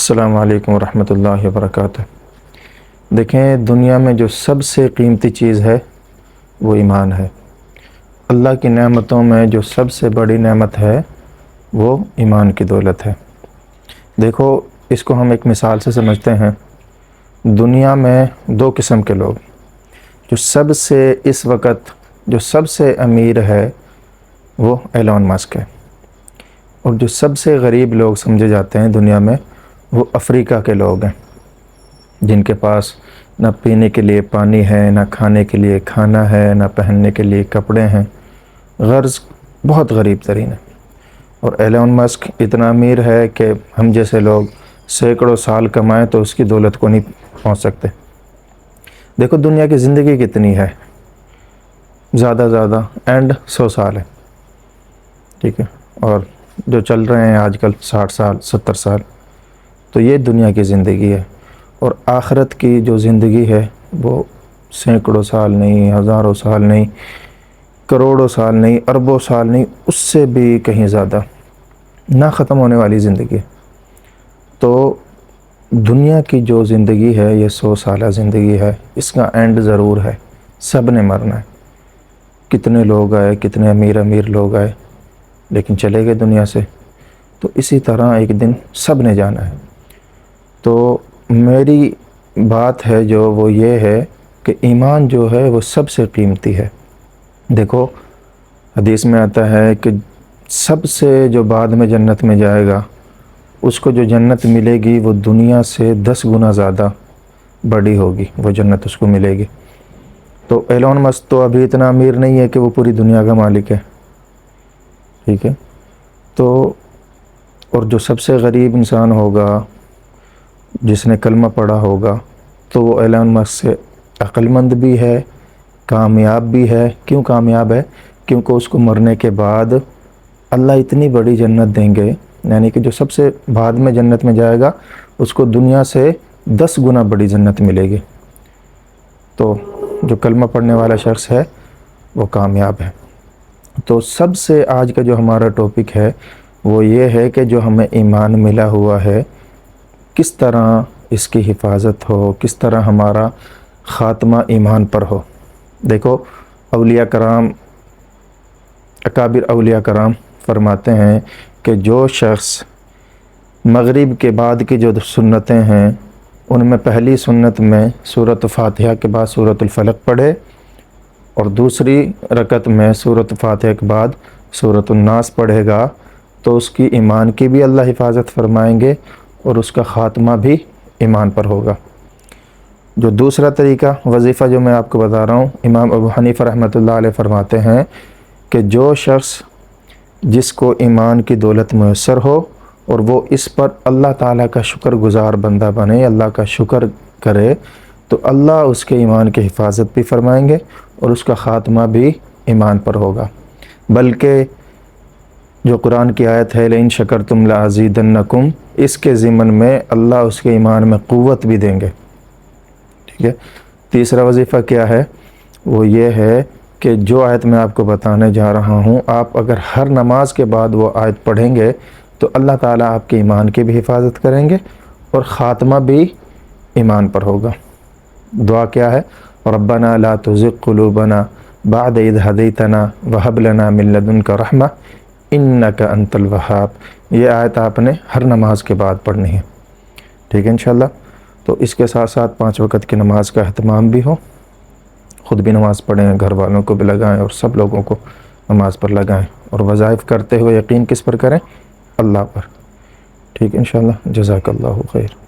السلام علیکم ورحمۃ اللہ وبرکاتہ۔ دیکھیں، دنیا میں جو سب سے قیمتی چیز ہے وہ ایمان ہے۔ اللہ کی نعمتوں میں جو سب سے بڑی نعمت ہے وہ ایمان کی دولت ہے۔ دیکھو، اس کو ہم ایک مثال سے سمجھتے ہیں۔ دنیا میں دو قسم کے لوگ، جو سب سے اس وقت جو سب سے امیر ہے وہ ایلون مسک ہے، اور جو سب سے غریب لوگ سمجھے جاتے ہیں دنیا میں وہ افریقہ کے لوگ ہیں، جن کے پاس نہ پینے کے لیے پانی ہے، نہ کھانے کے لیے کھانا ہے، نہ پہننے کے لیے کپڑے ہیں، غرض بہت غریب ترین ہے۔ اور ایلون مسک اتنا امیر ہے کہ ہم جیسے لوگ سینکڑوں سال کمائیں تو اس کی دولت کو نہیں پہنچ سکتے۔ دیکھو، دنیا کی زندگی کتنی ہے، زیادہ اینڈ 100 سال ہے، ٹھیک ہے، اور جو چل رہے ہیں آج کل 60 سال 70 سال، تو یہ دنیا کی زندگی ہے۔ اور آخرت کی جو زندگی ہے وہ سینکڑوں سال نہیں، ہزاروں سال نہیں، کروڑوں سال نہیں، اربوں سال نہیں، اس سے بھی کہیں زیادہ نہ ختم ہونے والی زندگی ہے۔ تو دنیا کی جو زندگی ہے یہ 100 سالہ زندگی ہے، اس کا اینڈ ضرور ہے، سب نے مرنا ہے۔ کتنے لوگ آئے، کتنے امیر لوگ آئے لیکن چلے گئے دنیا سے، تو اسی طرح ایک دن سب نے جانا ہے۔ تو میری بات ہے جو وہ یہ ہے کہ ایمان جو ہے وہ سب سے قیمتی ہے۔ دیکھو، حدیث میں آتا ہے کہ سب سے جو بعد میں جنت میں جائے گا، اس کو جو جنت ملے گی وہ دنیا سے 10 گنا زیادہ بڑی ہوگی، وہ جنت اس کو ملے گی۔ تو ایلون مسک تو ابھی اتنا امیر نہیں ہے کہ وہ پوری دنیا کا مالک ہے، ٹھیک ہے، تو اور جو سب سے غریب انسان ہوگا جس نے کلمہ پڑھا ہوگا تو وہ ایلون مسک سے عقل مند بھی ہے، کامیاب بھی ہے۔ کیوں کامیاب ہے؟ کیونکہ اس کو مرنے کے بعد اللہ اتنی بڑی جنت دیں گے، یعنی کہ جو سب سے بعد میں جنت میں جائے گا اس کو دنیا سے 10 گنا بڑی جنت ملے گی۔ تو جو کلمہ پڑھنے والا شخص ہے وہ کامیاب ہے۔ تو سب سے آج کا جو ہمارا ٹاپک ہے وہ یہ ہے کہ جو ہمیں ایمان ملا ہوا ہے کس طرح اس کی حفاظت ہو، کس طرح ہمارا خاتمہ ایمان پر ہو۔ دیکھو، اولیاء کرام، اکابر اولیاء کرام فرماتے ہیں کہ جو شخص مغرب کے بعد کی جو سنتیں ہیں ان میں پہلی سنت میں سورۃ فاتحہ کے بعد سورۃ الفلق پڑھے، اور دوسری رکعت میں سورۃ فاتحہ کے بعد سورۃ الناس پڑھے گا تو اس کی ایمان کی بھی اللہ حفاظت فرمائیں گے اور اس کا خاتمہ بھی ایمان پر ہوگا۔ جو دوسرا طریقہ وظیفہ جو میں آپ کو بتا رہا ہوں، امام ابو حنیفہ رحمۃ اللہ علیہ فرماتے ہیں کہ جو شخص جس کو ایمان کی دولت میسر ہو اور وہ اس پر اللہ تعالیٰ کا شکر گزار بندہ بنے، اللہ کا شکر کرے، تو اللہ اس کے ایمان کی حفاظت بھی فرمائیں گے اور اس کا خاتمہ بھی ایمان پر ہوگا۔ بلکہ جو قرآن کی آیت ہے لئن شکرتم لازیدنکم، اس کے ضمن میں اللہ اس کے ایمان میں قوت بھی دیں گے، ٹھیک ہے۔ تیسرا وظیفہ کیا ہے؟ وہ یہ ہے کہ جو آیت میں آپ کو بتانے جا رہا ہوں، آپ اگر ہر نماز کے بعد وہ آیت پڑھیں گے تو اللہ تعالیٰ آپ کے ایمان کی بھی حفاظت کریں گے اور خاتمہ بھی ایمان پر ہوگا۔ دعا کیا ہے؟ ربنا لا تزغ قلوبنا بعد اذ ہدیتنا وہب لنا من لدنک رحمہ انک انت الوہاب۔ یہ آیت آپ نے ہر نماز کے بعد پڑھنی ہے، ٹھیک ہے انشاءاللہ۔ تو اس کے ساتھ ساتھ 5 وقت کی نماز کا اہتمام بھی ہو، خود بھی نماز پڑھیں، گھر والوں کو بھی لگائیں اور سب لوگوں کو نماز پر لگائیں، اور وظائف کرتے ہوئے یقین کس پر کریں؟ اللہ پر، ٹھیک ہے انشاءاللہ۔ جزاک اللہ خیر۔